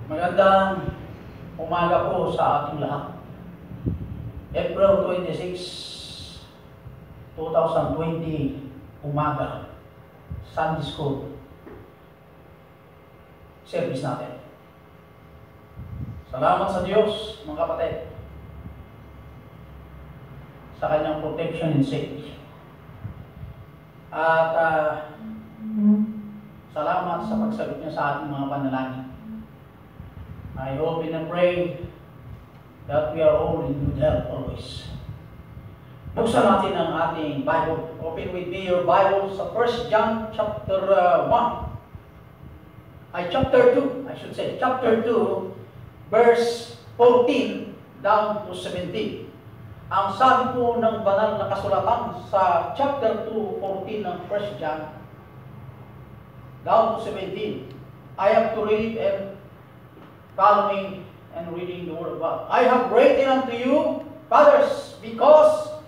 Magandang umaga po sa ating lahat. April 26, 2020, umaga, Sunday School service natin. Salamat sa Diyos, mga kapatid, sa kanyang protection and safety. At salamat sa pagsagot niya sa ating mga panalangin. I hope and pray that we are all in good health always. Buksan natin ang ating Bible. Open with me your Bible sa 1 John chapter 2, chapter 2, verse 14 down to 17. Ang sabi po ng banal na kasulatan sa chapter 2, 14 ng 1 John, down to 17. I have to read and follow me and reading the Word of God. I have written unto you, fathers, because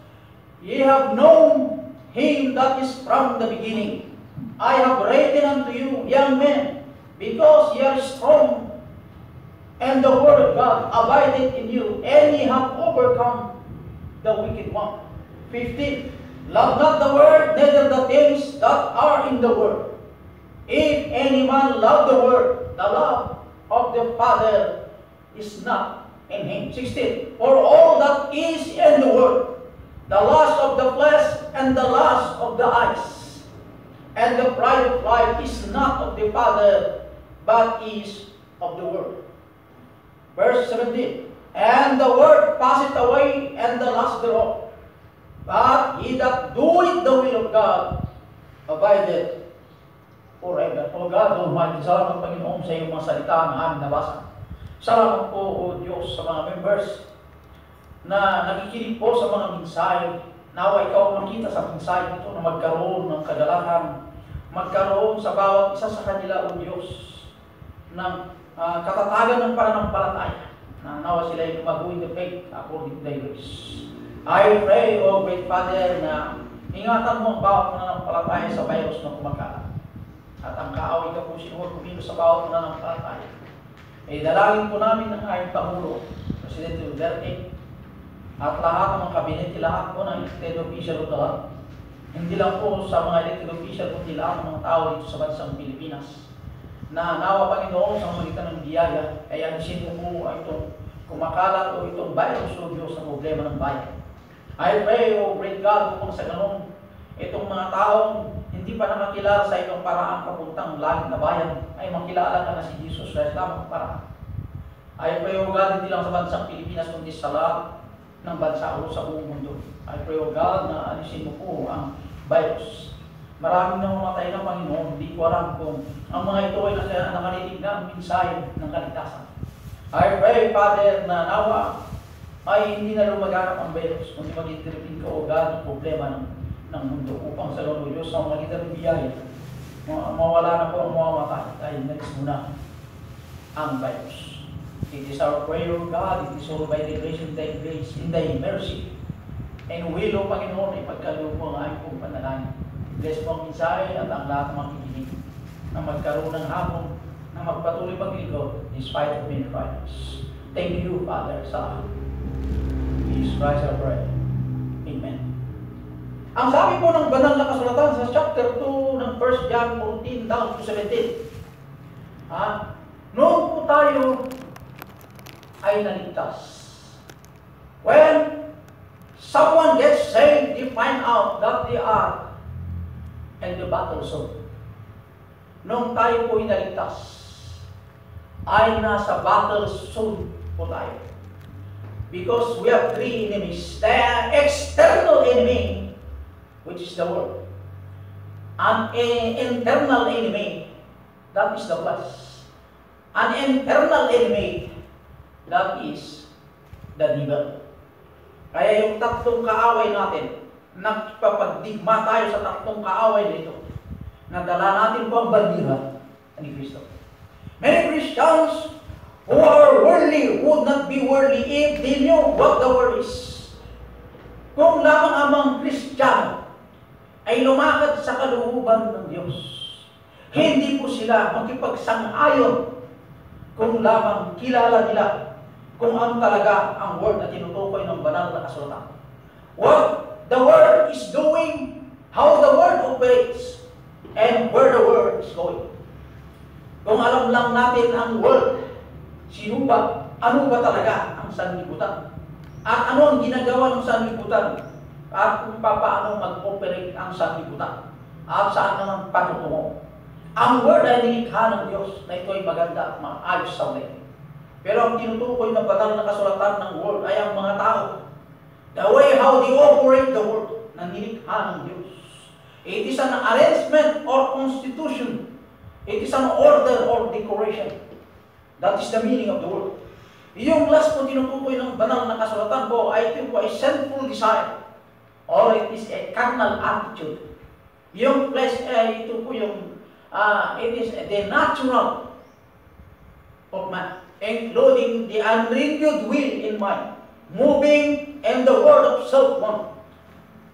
ye have known him that is from the beginning. I have written unto you, young men, because ye are strong, and the Word of God abideth in you, and ye have overcome the wicked one. 15. Love not the world, neither the things that are in the world. If any man love the world, the love of the Father is not in him. 16. For all that is in the world, the lust of the flesh and the lust of the eyes, and the pride of life is not of the Father, but is of the world. Verse 17. And the world passeth away, and the lust thereof. But he that doeth the will of God abideth forever. O God Almighty, salamat Panginoon sa iyong mga salita na aming nabasa. Salamat po, O Diyos, sa mga members na nakikinig po sa mga mensahe. Nawa ikaw makita sa mensahe ito na magkaroon ng kagalakan, magkaroon sa bawat isa sa kanila, O Diyos, ng katatagan ng pananampalataya, na nawa sila ay lumago in the faith according to thy grace. I pray, O great Father, na ingatan mo ang bawat pananampalataya sa virus na kumakalat. At ang kaaway ka po sinuot kumino sa bawat pananampalataya. E dalangin po namin ng aming Pangulo, Presidente Duterte, at lahat ng mga kabinete, lahat po ng elected official of the land. Hindi lang po sa mga elected official, kundi lahat ng mga tao dito sa bansang Pilipinas, na nawa Panginoon sa magitan ng biyaya, ay alisin mo po itong kumakalat o itong virus o Diyos na problema ng bayan. I pray, O great God, kung sa ganun, itong mga taong hindi pa nakakilala sa itong paraan papuntang langit na bayan, ay makilala ka na si Jesus Christ lamang paraan. I pray, O God, hindi lang sa bansang Pilipinas, kundi sa lahat ng bansa o sa buong mundo. I pray, O God, na alisin mo po ang virus. Maraming namamatay ng Panginoon, hindi ko alam kung ang mga ito ay nakarinig na ang mensahe ng kaligtasan. I pray, Father, na nawa ay hindi na lumaganap ang virus, kundi mag-intervene ka, O God, ng problema ng mundo upang sa Lord Diyos sa magitan ng biyaya, mawala na po ang mamamatay dahil nalis muna ang virus. It is our prayer, O God, it is all by the grace of thy grace, in thy mercy, and will, O Panginoon, ay pagkalupo ang aming pong panalangin. Bless po ang mensahe at ang lahat ng mga kikinig na magkaroon ng hapon na magpatuloy paglingkod despite of many trials. Thank you, Father, sa Jesus Christ our prayer. Amen. Ang sabi po ng banal na kasulatan sa chapter 2 ng 1 John 14 down to 17. Noon po tayo ay naligtas. When someone gets saved, they find out that they are in the battle zone. Noong tayo po inaligtas, ay nasa battle zone po tayo. Because we have three enemies. The external enemy, which is the world. An internal enemy, that is the flesh. An internal enemy, that is the devil. Kaya yung tatlong kaaway natin, nagpapagdigma tayo sa tatlong kaaway nito. Nadala natin po ang bandila ni Kristo. Many Christians who are worldly would not be worldly if they knew what the word is. Kung lamang amang Kristiyano ay lumakad sa kalooban ng Diyos, hindi po sila makipagsang-ayon kung lamang kilala nila kung ano talaga ang word na tinutukoy ng banal na kasulatan. What the word is doing, how the word operates, and where the word is going. Kung alam lang natin ang word, sino ba, ano ba talaga ang sanlibutan? At ano ang ginagawa ng sanlibutan? At kung paano mag-operate ang sanlibutan? At saan naman patutungo? Ang word ay nilikha ng Diyos na ito ay maganda at maayos sa ulit. Pero ang tinutukoy ng banal na kasulatan ng word ay ang mga tao. The way how they operate the word na nilikha ng Diyos. It is an arrangement or constitution. It is an order or decoration. That is the meaning of the word. Yung last po tinutukoy ng banal na kasulatan po ay ito po ay sinful desire or it is a carnal attitude. Yung flesh ay ito po yung it is the natural of man, including the unrenewed will in mind, moving in the word of self-want,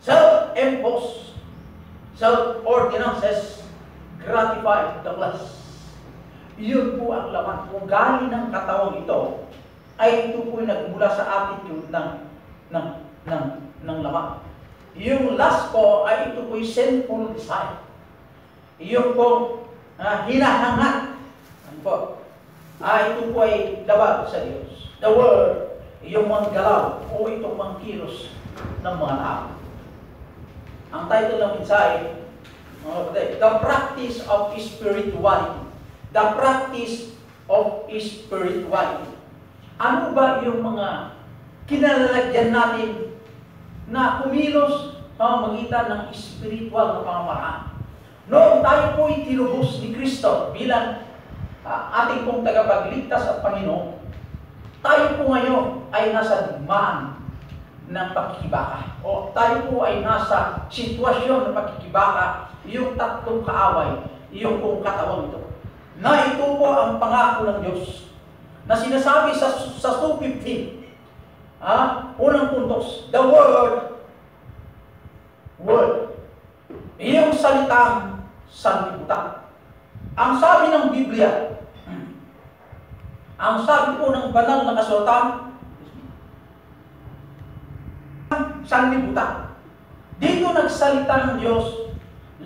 self-imposed, self-ordinances, gratify the flesh. Yun po ang laman. Kung galing ng katawang ito, ay ito po nagmula sa attitude ng laman. Yung last po ay ito po sinful desire. Yung po hinahangat. Ano po? Ito po ay labag sa Diyos. The word, yung mga galaw o itong mga kilos ng mga tao. Ang title ng mensahe, The Practice of Spirituality. The Practice of Spirituality. Ano ba yung mga kinalalagyan natin na kumilos sa magitan ng spiritual na pamamaraan? Noong tayo po ay tinubos ni Kristo bilang ating pong tagapagligtas at Panginoon, tayo po ngayon ay nasa digmaan ng pakikibaka. O tayo po ay nasa sitwasyon ng pakikibaka, yung tatlong kaaway, yung pong katawang ito. Na ito po ang pangako ng Diyos na sinasabi sa 2:15. Unang puntos, the word, iyong salitang sanlibutan. Ang sabi ng Biblia, ang sabi po ng banal na kasulatan, sanlibutan. Dito nagsalita ng Diyos,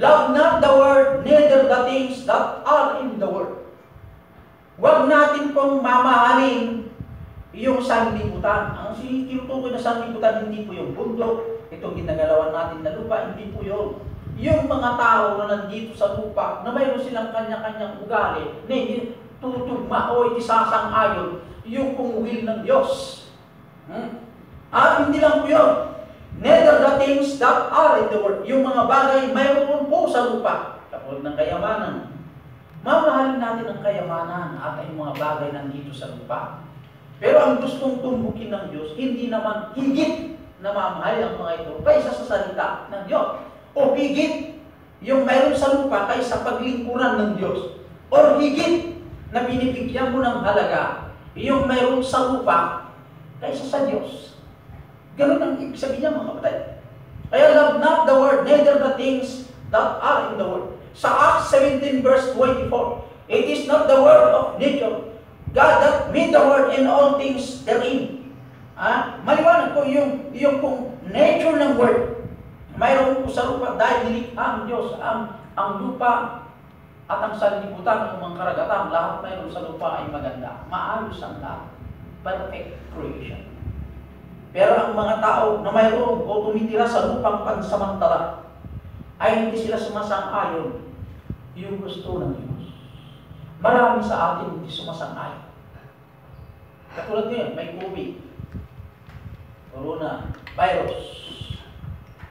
love not the world, neither the things that are in the world. Huwag natin pong mamahalin yung sanlibutan. Ang tinutukoy na sanlibutan, hindi po yung bundok, itong ginagalawan natin na lupa, hindi po yun. Yung mga tao na nandito sa lupa, na mayroon silang kanya-kanyang ugali, na hindi tutugma o itisasang-ayon yung pong will ng Diyos. At hindi lang po yun. Neither the things that are in the world. Yung mga bagay mayroon po sa lupa. Kapag ng kayamanan. Mamahalin natin ang kayamanan at ang mga bagay nandito sa lupa. Pero ang gustong tumbukin ng Diyos, hindi naman higit na mamahal ang mga ito kaysa sa salita ng Diyos. O higit yung mayroon sa lupa kaysa paglingkuran ng Diyos. O higit na binibigyan mo ng halaga yung mayroon sa lupa kaysa sa Diyos. Ganun ang ibig sabihin niya, mga kapatid. Kaya love not the world, neither the things that are in the world. Sa Acts 17 verse 24, it is not the word of nature, God that made the world and all things therein. Maliwanag po yung pong nature ng word. Mayroon po sa lupa dahil nilikha ang Diyos ang lupa at ang sanlibutan ng mga karagatan. Lahat mayroon sa lupa ay maganda. Maayos ang lahat. Perfect creation. Pero ang mga tao na mayroon o tumitira sa lupang pansamantala ay hindi sila sumasang-ayon yung gusto ng Diyos. Marami sa atin hindi sumasang-ayon. Katulad ngayon, may COVID, corona, virus.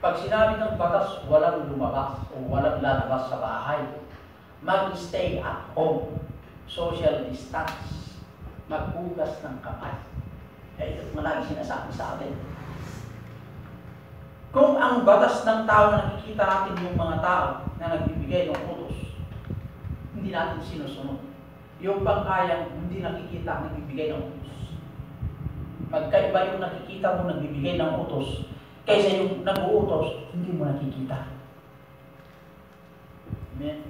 Pag sinabi ng batas, walang lumabas o walang lalabas sa bahay. Mag-stay at home, social distance, maghugas ng kamay. Kaya ito malagi sinasabi sa atin. Kung ang batas ng tao na nakikita natin yung mga tao na nagbibigay ng utos, hindi natin sinusunod. Yung pangkayang hindi nakikita nagbibigay ng utos. Magkaiba yung nakikita mo nagbibigay ng utos kaysa yung nag-uutos, hindi mo nakikita. Amen?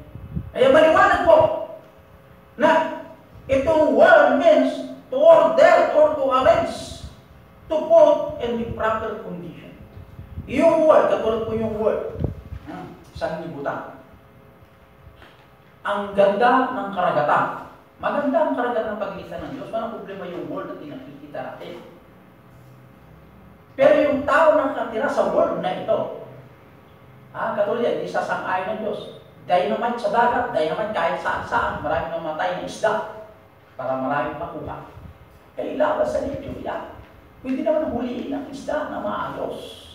Kaya maliwanag po na Itong word means to order or to arrange, to put in the proper condition. Yung word, katulad po yung word, sanlibutan. Ang ganda ng karagatan. Maganda ang karagatan ng paglisan ng Diyos. Walang problema yung word na tinakikita natin. Pero yung tao na nakatira sa word na ito, katulad yan, isasang-ayon ng Diyos. Dynamite sa dagat, dynamite kahit saan-saan, maraming namatay ng isda para maraming makuha. Kailangan sa lityo yan. Pwede naman huliin ang isda na maayos.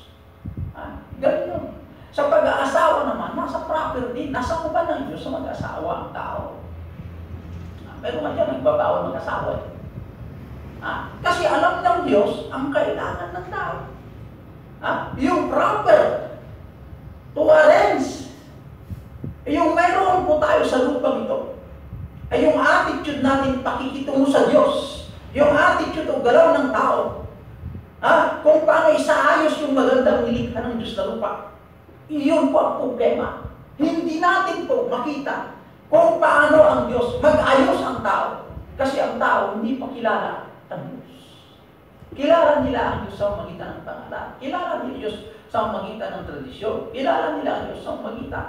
Ganun yun. Sa pag-aasawa naman, nasa property, nasa kuban ng Diyos sa mag-asawa ang tao. Pero nga dyan, nagbabawal mag-asawa. Kasi alam ng Diyos ang kailangan ng tao. Yung proper to arrange. Yung mayroon po tayo sa lupang ito. Ay yung attitude natin pakikitungo sa Diyos. Yung attitude o galaw ng tao. Kung paano isaayos yung magandang nilikha ng Diyos na lupa. Iyon po ang problema. Hindi natin po makita kung paano ang Diyos mag-ayos ang tao. Kasi ang tao hindi pa kilala ang Diyos. Kilala nila ang Diyos sa magitan ng pangalan. Kilala nila ang Diyos sa magitan ng tradisyon. Kilala nila ang Diyos sa magitan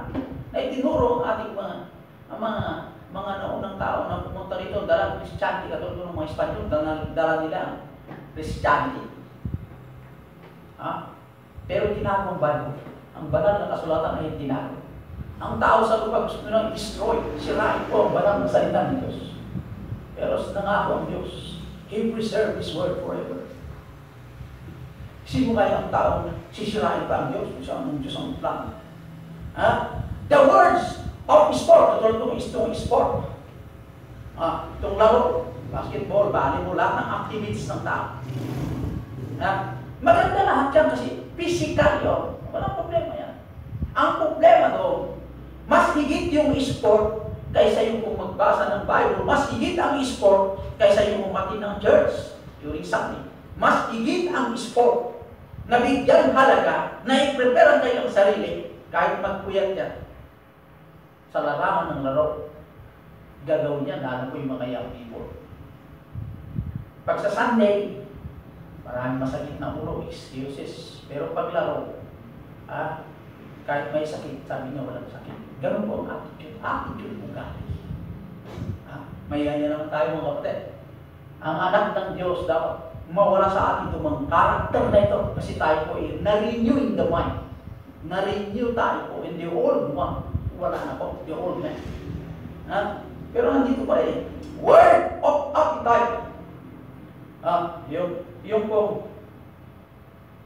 na itinuro ang ating mga naunang tao na pumunta rito, dalang Christianity, katulad ng mga Espanyol, dala nila ang Christianity. Pero tinago ang Bible. Ang banal na kasulatan ay tinago. Ang tao sa lupa gusto nila i-destroy, sirain po ang banal na salita ng Diyos. Pero nangako ang Diyos, He preserved His word forever. Sino kaya ang tao na sisirain pa ang Diyos kung saan ang Diyos ang plano? The words of sport, katulad itong sport. Itong laro, basketball, volleyball, lahat ng activities ng tao. Maganda lahat yan kasi physical yun. Walang problema yan. Ang problema doon, mas higit yung sport kaysa yung kung magbasa ng Bible. Mas higit ang sport kaysa yung umatin ng church during Sunday. Mas higit ang sport na bigyan halaga na i-prepare ang kanyang sarili kahit magpuyat yan sa larangan ng laro. Gagawin niya, lalo po yung mga young people. Pag sa Sunday, maraming masakit na ulo, excuses. Pero pag laro, kahit may sakit, sabi niya walang sakit. Ganun po ang attitude. Attitude po galing. Mayaya naman tayo mga kapatid. Ang anak ng Diyos dapat mawala sa atin itong mga karakter na ito. Kasi tayo po ay na-renew in the mind. Na-renew tayo po in the old one. Wala na po, the old man. Pero nandito pa rin. Word of appetite.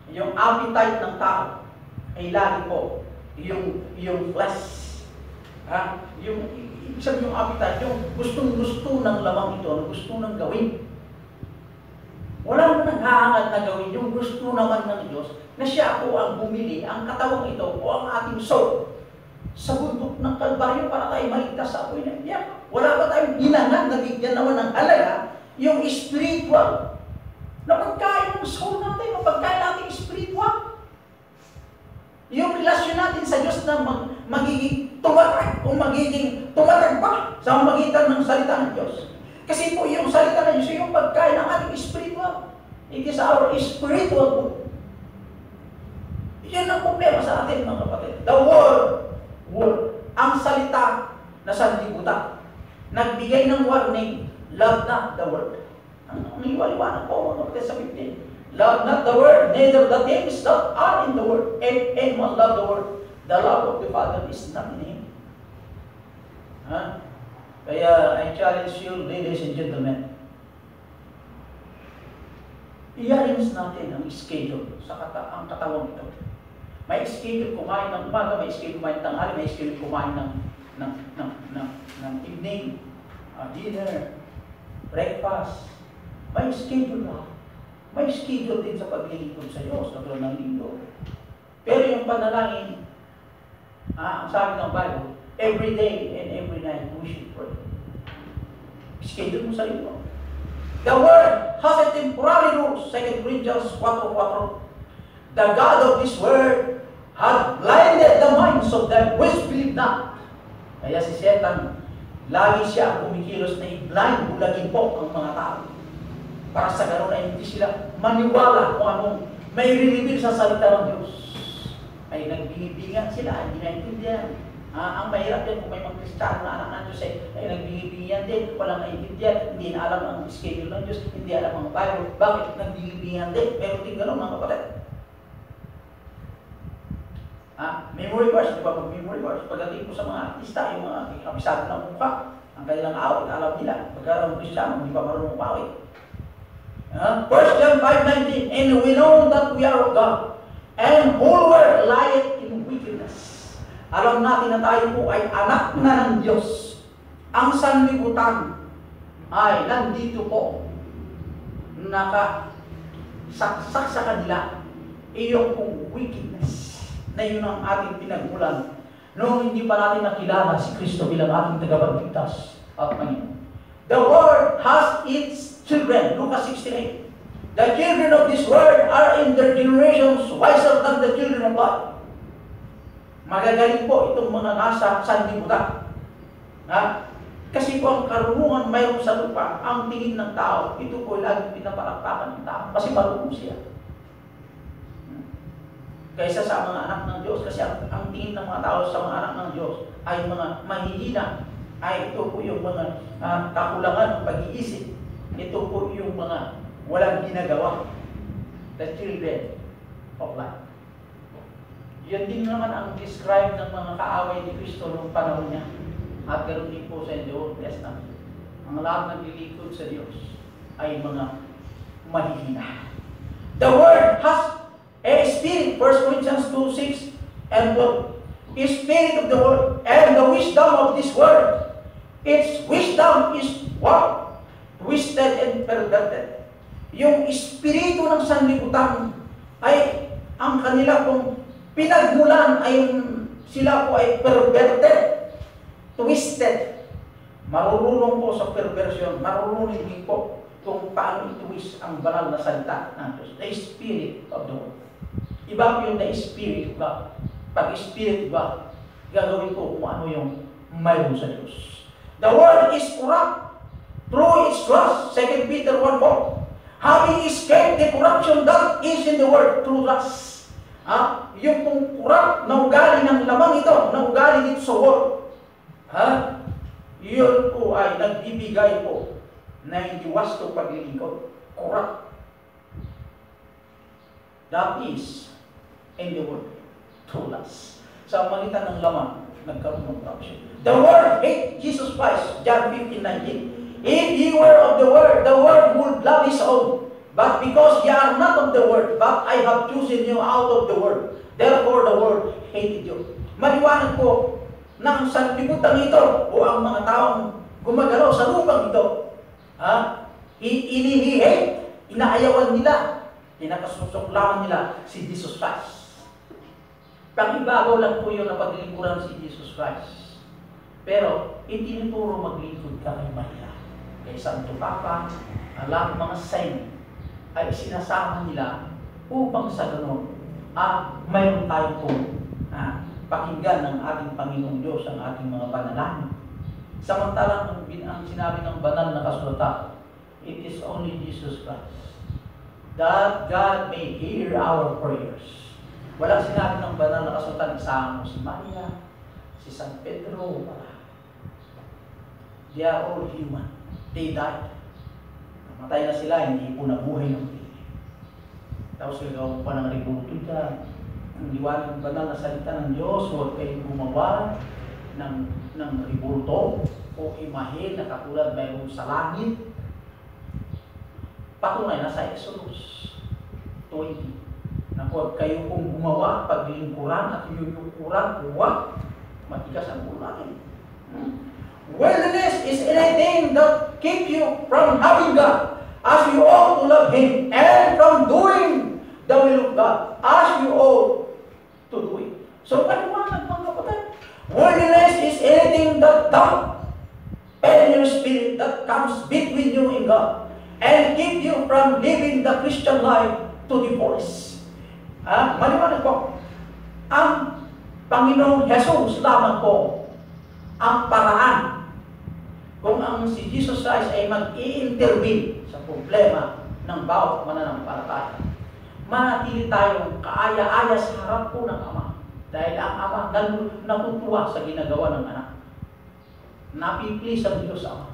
Yung appetite ng tao ay lagi po yung flesh. Ibig sabihin yung appetite, yung gustong-gusto ng lamang ito, gusto nang gawin. Walang nanghahangat na gawin, yung gusto naman ng Diyos na siya po ang bumili, ang katawang ito o ang ating soul sa bundok ng Kalbaryo para tayo maligtas sa apoy ng iyak. Wala pa tayong hinangat na bigyan naman ng halaga yung spiritual na pagkain ng soul natin, ang pagkain natin spiritual. Yung relasyon natin sa Diyos na magiging tumatag o magiging tumatag pa sa magitan ng salita ng Diyos. Kasi po yung salita ng Diyos, yung pagkain ng ating spiritual. It is our spiritual food. Yan ang problema sa atin mga kapatid. The word, ang salita na sanlibutan. Nagbigay ng warning, love not the word. Ang iwaliwanag po mga kapatid sa 15. Love not the word, neither the things that are in the word. If anyone love the word, the love of the Father is not in him. Kaya I challenge you, ladies and gentlemen, i-arrange natin ang schedule sa ang katawang ito. May schedule kumain ng umaga, may schedule kumain ng tanghali, may schedule kumain ng evening, dinner, breakfast. May schedule na. May schedule din sa paglilingkod sa Diyos, katulad ng linggo. Pero yung panalangin, ang sabi ng Bible, every day and every night we should pray. Schedule mo sa iyo. The Word has a temporary rules, 2 Corinthians 4:4. The God of this Word had blinded the minds of them which believe not. Kaya si Satan, Lagi siya kumikilos na i-blind, bulagin po ang mga tao. Para sa ganoon ay hindi sila maniwala kung anong may rinibig sa salita ng Diyos. Ay nagbingibigan sila, hindi naintindihan. Ang mahirap din kung may mga Kristiyano na anak ng Diyos ay nagbingibigan din, walang naintindihan, hindi na alam ang schedule ng Diyos, hindi alam ang Bible. Bakit nagbingibigan din? Meron din ganoon mga kapatid. Memory verse, di ba? Memory verse. Pagdating ko sa mga artista, yung mga kapisado ng mukha, ang kanilang awit, alam nila. Pagkarang Kristiyano, hindi pa marunong umawit. 1 John 5:19, and we know that we are of God, and whole world lieth in wickedness. Alam natin na tayo po ay anak na ng Diyos. Ang sanlibutan ay nandito po, nakasaksak sa kanila, iyong pong wickedness, na yun ang ating pinagmulan. Noong hindi pa natin nakilala si Kristo bilang ating tagapagligtas at Panginoon. The world has its children, Lucas 16:8. The children of this world are in their generations wiser than the children of God. Magagaling po itong mga nasa sanlibutan. Kasi po ang karunungan mayroon sa lupa, ang tingin ng tao, ito po laging pinapalakpakan ng tao. Kasi marunong siya. Kaysa sa mga anak ng Diyos, kasi ang tingin ng mga tao sa mga anak ng Diyos ay mga mahihina, ay ito po yung mga kakulangan ng pag-iisip. Ito po yung mga walang ginagawa. The children of light. Yan din naman ang describe ng mga kaaway ni Kristo noong panahon niya. At ganoon din po sa Old Testament. Ang lahat ng lilikod sa Diyos ay mga mahihina. The Word has a spirit, 1 Corinthians 2:6 and 12. A spirit of the world and the wisdom of this world. Its wisdom is what? Twisted and perverted. Yung espiritu ng sanlibutan ay ang kanila pong pinagmulan ay sila po ay perverted, twisted. Marurunong po sa perversion, marurunong din po kung paano i-twist ang banal na salita ng Diyos. The spirit of the world. Iba po yung the spirit of God. Pag spirit of God, gagawin ko kung ano yung mayroon sa Diyos. The world is corrupt through its lust, 2 Peter 1:4. Having escaped the corruption that is in the world through lust. Yung pong corrupt na ugali ng lamang ito, na ugali dito sa world, yun po ay nagbibigay po na hindi wasto paglilingkod. Corrupt. That is in the world through lust. Sa magitan ng lamang, nagkaroon ng corruption. The world hate Jesus Christ, John 15:19. If ye were of the world would love his own. But because ye are not of the world, but I have chosen you out of the world, therefore the world hated you. Maliwanag po ng sanlibutan ito o ang mga taong gumagalaw sa lupang ito. Inihihate, inaayawan nila, pinakasusuklaman nila si Jesus Christ. Pang-ibabaw lang po yun na paglingkuran si Jesus Christ. Pero, itinuturo maglingkod ka kay Maria. Kay Santo Papa, alam mga saint ay sinasama nila upang sa ganoon, mayroon tayo po pakinggan ng ating Panginoong Diyos ang ating mga panalangin. Samantalang ang sinabi ng banal na kasulatan, it is only Jesus Christ that God may hear our prayers. Walang sinabi ng banal na kasulatan, isama mo si Maria, si San Pedro, they are all human. They died. Namatay na sila, hindi po nabuhay ng pili. Tapos gagawa pa ng ributo dyan. Ang liwanag banal na salita ng Diyos, huwag kayong gumawa ng ributo o imahe na katulad mayroong sa langit. Patunay na sa Exodus 20. Na huwag kayo kong gumawa paglingkuran at yuyukuran, huwag matigas ang ulan. Wilderness is anything that keep you from having God as you ought to love Him, and from doing the will of God as you ought to do it. So, paliwanag mga kapatid. Wilderness is anything that doubt and your spirit that comes between you and God and keep you from living the Christian life to the fullest. Maliwanag po. Ang Panginoong Jesus lamang po ang paraan kung ang si Jesus Christ ay mag-i-intervene sa problema ng bawat mananampalataya, manatili tayong kaaya-aya sa harap po ng Ama. Dahil ang Ama natutuwa sa ginagawa ng anak. Napiplis ang Diyos Ama.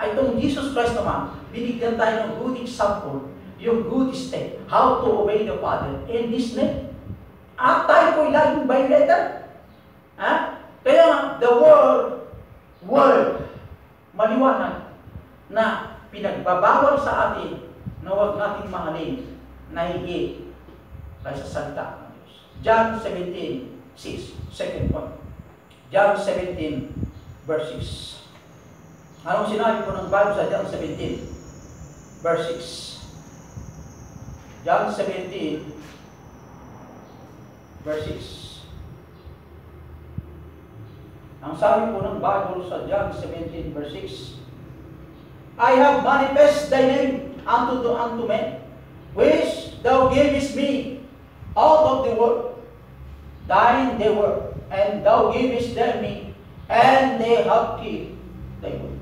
Ay itong Jesus Christ naman, binigyan tayo ng good example, yung good step, how to obey the Father in His name. At tayo po'y laging violator. Kaya the world, maliwanag na pinagbabawal sa atin na huwag nating mahalin na higit kaysa salita ng Diyos. John 17:6, second point. John 17, verse 6. Anong sinabi po ng Bible sa John 17, verse 6? John 17, verse 6. Ang sabi po ng Bible sa John 17, verse 6, I have manifest thy name unto men, which thou gavest me out of the world. Thine they were, and thou gavest them me, and they have kept thy word.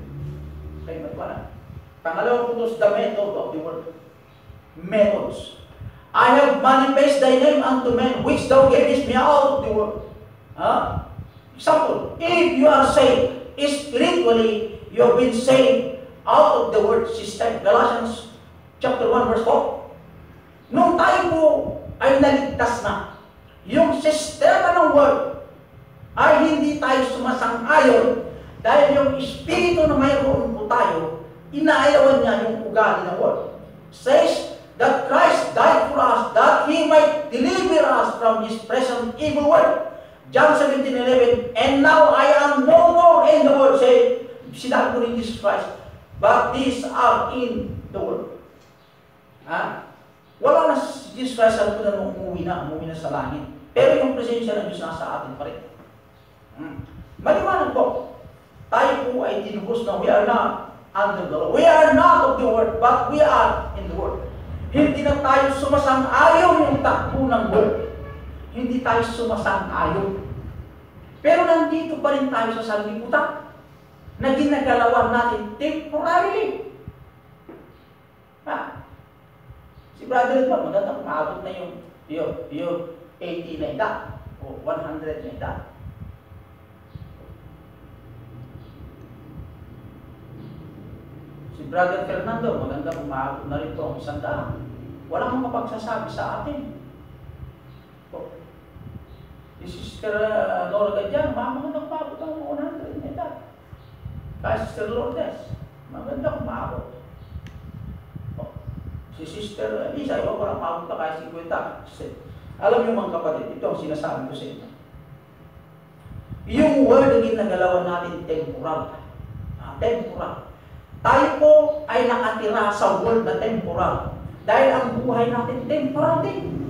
Kaya matwala. Pangalawang putos, the method of the word. Methods. I have manifest thy name unto men, which thou gavest me out of the world. Example, if you are saved, spiritually, you have been saved out of the word system. Galatians chapter 1, verse 4. Nung tayo po ay naligtas na, yung sistema ng word ay hindi tayo sumasang-ayon dahil yung espiritu na mayroon po tayo, inaayawan niya yung ugali ng word. Says that Christ died for us that He might deliver us from His present evil world. John 17:11, and now I am no more in the world, say, sinabi ko rin Jesus Christ, but these are in the world. Wala na si Jesus Christ, alam ko na nung umuwi na sa langit. Pero yung presensya ng Diyos nasa atin pa rin. Maliwanag po, tayo po ay tinubos na we are not under the law. We are not of the world, but we are in the world. Hindi na tayo sumasang-ayon yung takbo ng world. Hindi tayo sumasang-ayon. Pero nandito pa rin tayo sa sanlibutan na ginagalawan natin temporarily. Si Brother Edmond, magandang maabot na yung 80 na edad o 100 na edad. Si Brother Fernando, maganda umaabot na rin po ang 100. Walang makapagsasabi sa atin. Si Sister Laura Gadyan, maganda umaabot ang 100 na edad. Kaya Sister Lourdes, maganda umaabot. Si Sister Lisa, iba ko lang umaabot na kaya 50. Alam niyo mga kapatid, ito ang sinasabi ko sa inyo. Yung word na ginagalawan natin temporal. Temporal. Tayo po ay nakatira sa world na temporal. Dahil ang buhay natin temporal din.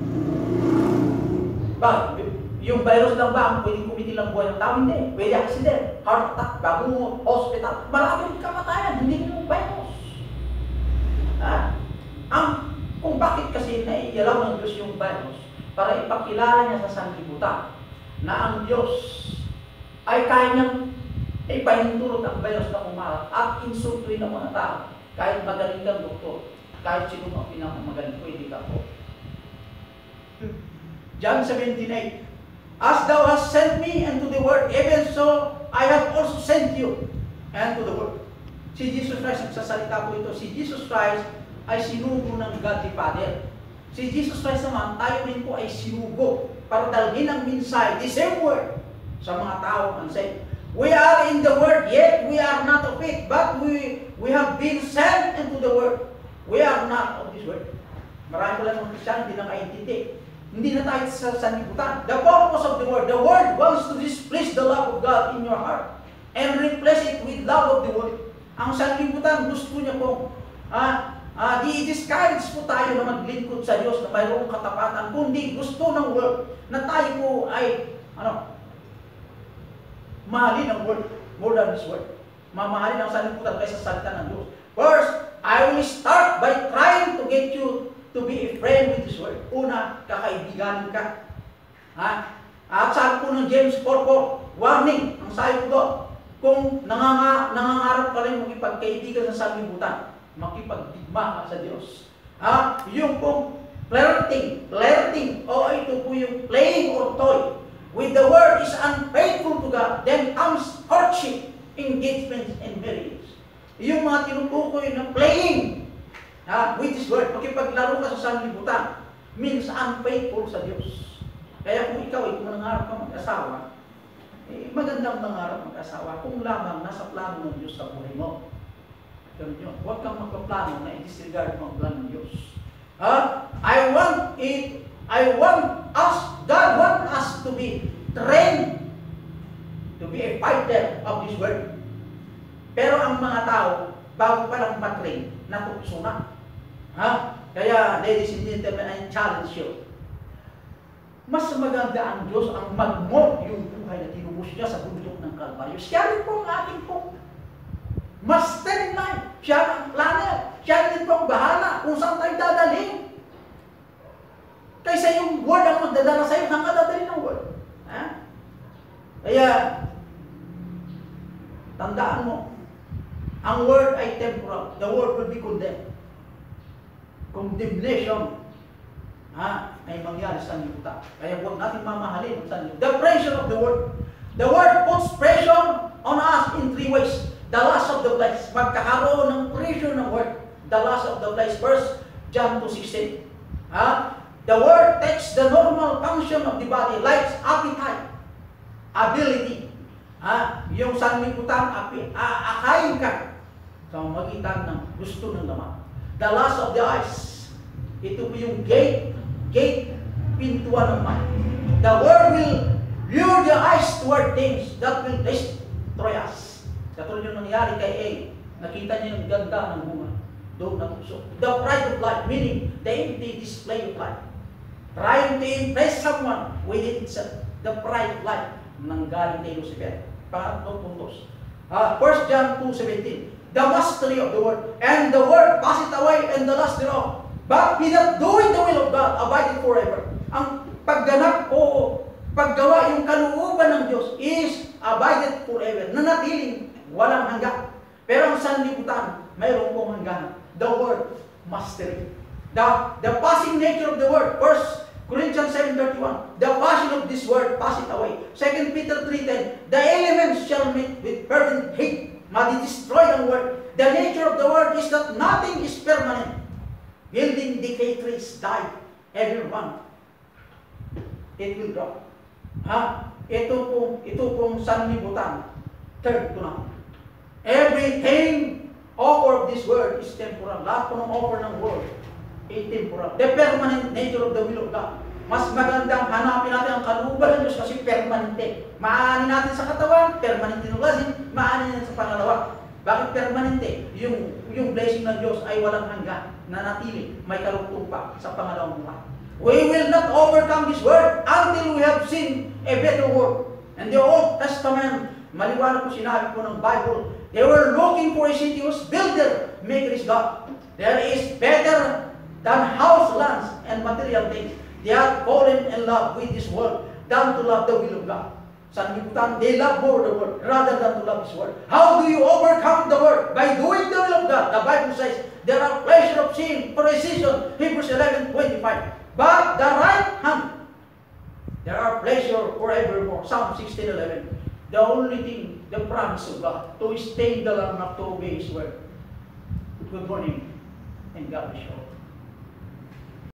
Bakit? Yung virus lang ba ang pwedeng kumitil ang buhay ng tao? Hindi. Pwede accident, heart attack, bago hospital. Maraming kamatayan, hindi yung virus. Kung bakit kasi naialaw ng Diyos yung virus, para ipakilala niya sa sanlibutan na ang Diyos ay kaya niyang ipahintulot ang virus na umalat at insultuin ng mga tao. Kahit magaling kang doktor, kahit sino ang pinakamagaling, pwede ka po. John 17:8, as thou hast sent me into the world, even so I have also sent you into the world. Si Jesus Christ, nagsasalita po ito, si Jesus Christ ay sinugo ng God the Father. Si Jesus Christ naman, tayo rin po ay sinugo para dalhin ang mensahe, the same word, sa mga tao unsaved. We are in the world, yet we are not of it, but we have been sent into the world. We are not of this world. Marami pala ng Kristiyan, hindi na kaintindi. Hindi na tayo sa sanlibutan. The purpose of the world wants to displease the love of God in your heart and replace it with love of the world. Ang sanlibutan, gusto niya pong di-discourage po tayo na maglingkod sa Diyos na mayroong katapatan, kundi gusto ng world na tayo po ay mahalin ang world more than this world. Mamahalin ang sanlibutan kaysa salita ng Diyos. First, I will start by trying to get you to be a friend with this world. Una, kakaibiganin ka. At sabi po ng James 4:4, warning, ang sabi ko doon, Kung nangangarap ka rin makipagkaibigan sa sanlibutan, makipagdigma ka sa Diyos. Yung pong flirting, o ito po yung playing or toy with the word is unfaithful to God, then comes courtship, engagement, and marriage. Yung mga tinutukoy na playing with this word, makipaglaro ka sa sanlibutan, means unfaithful sa Diyos. Kaya kung ikaw ay manangarap ka mag-asawa, magandang mangarap mag-asawa kung lamang nasa plano ng Diyos sa buhay mo. Ganun yun. Huwag kang magpaplano na i-disregard mo ang plano ng Diyos. God wants us to be trained to be a fighter of this word. Pero ang mga tao, bago pa lang matrain, natukso na. Kaya, ladies and gentlemen, I challenge you. Mas maganda ang Diyos ang magmod yung buhay na tinubos niya sa bundok ng Kalbaryo. Siya rin po ang ating po master in life. Siya ang planner. Siya rin po ang bahala kung saan tayo dadalhin. Kaysa yung word ang magdadala sa'yo, saan ka dadalhin ng word? Kaya, tandaan mo, ang word ay temporal. The word will be condemned. Condemnation ay mangyari sa sanlibutan. Kaya huwag natin mamahalin ang sanlibutan. The pressure of the word. The word puts pressure on us in three ways. The lust of the flesh. Magkakaroon ng pressure ng word. The lust of the flesh. First, John 2:16. The word takes the normal function of the body, like appetite, ability. Yung sanlibutan, akayin ka sa magitan ng gusto ng laman. The lust of the eyes. Ito po yung gate, pintuan ng mind. The word will lure the eyes toward things that will destroy us. Katulad yung nangyari kay A, nakita niya yung ganda ng bunga. Doon natusok. The pride of life, meaning the empty display of life. Trying to impress someone within itself. The pride of life, nanggaling kay Lucifer. Pangatlong puntos. 1 John 2:17. The mastery of the word, and the word passeth away, and the lust thereof. But he that doing the will of God abideth forever. Ang pagganap o paggawa yung kalooban ng Diyos is abideth forever. Nanatiling walang hanggan. Pero ang sanlibutan, mayroon pong hanggan. The word, mastery. The passing nature of the word. 1 Corinthians 7:31. The passion of this word passeth away. 2 Peter 3:10. The elements shall meet with fervent hate. Madi-destroy ang word. The nature of the word is that nothing is permanent. Building decay trees die. Everyone. It will drop. Ito pong sanlibutan. Third to none. Everything offer of this word is temporal. Lahat po ng offer ng word ay temporal. The permanent nature of the will of God. Mas magandang hanapin natin ang kalooban ng Diyos kasi permanente. Maanin natin sa katawan, permanente ng lasin, maanin natin sa pangalawa. Bakit permanente? Yung blessing ng Diyos ay walang hanggan, nanatili, may karugtong pa sa pangalawang buhay. We will not overcome this word until we have seen a better word. And the Old Testament, maliwanag po sinabi po ng Bible, they were looking for a city whose builder, maker is God. There is better than house, lands, and material things. They have fallen in love with this world than to love the will of God. Sanlibutan, they love more the word rather than to love His word. How do you overcome the word? By doing the will of God. The Bible says, there are pleasure of sin, precision, Hebrews 11:25. But the right hand, there are pleasure forevermore. Psalm 16:11. The only thing, the promise of God, to stay in the land, not to obey His word. Good morning, and God bless you.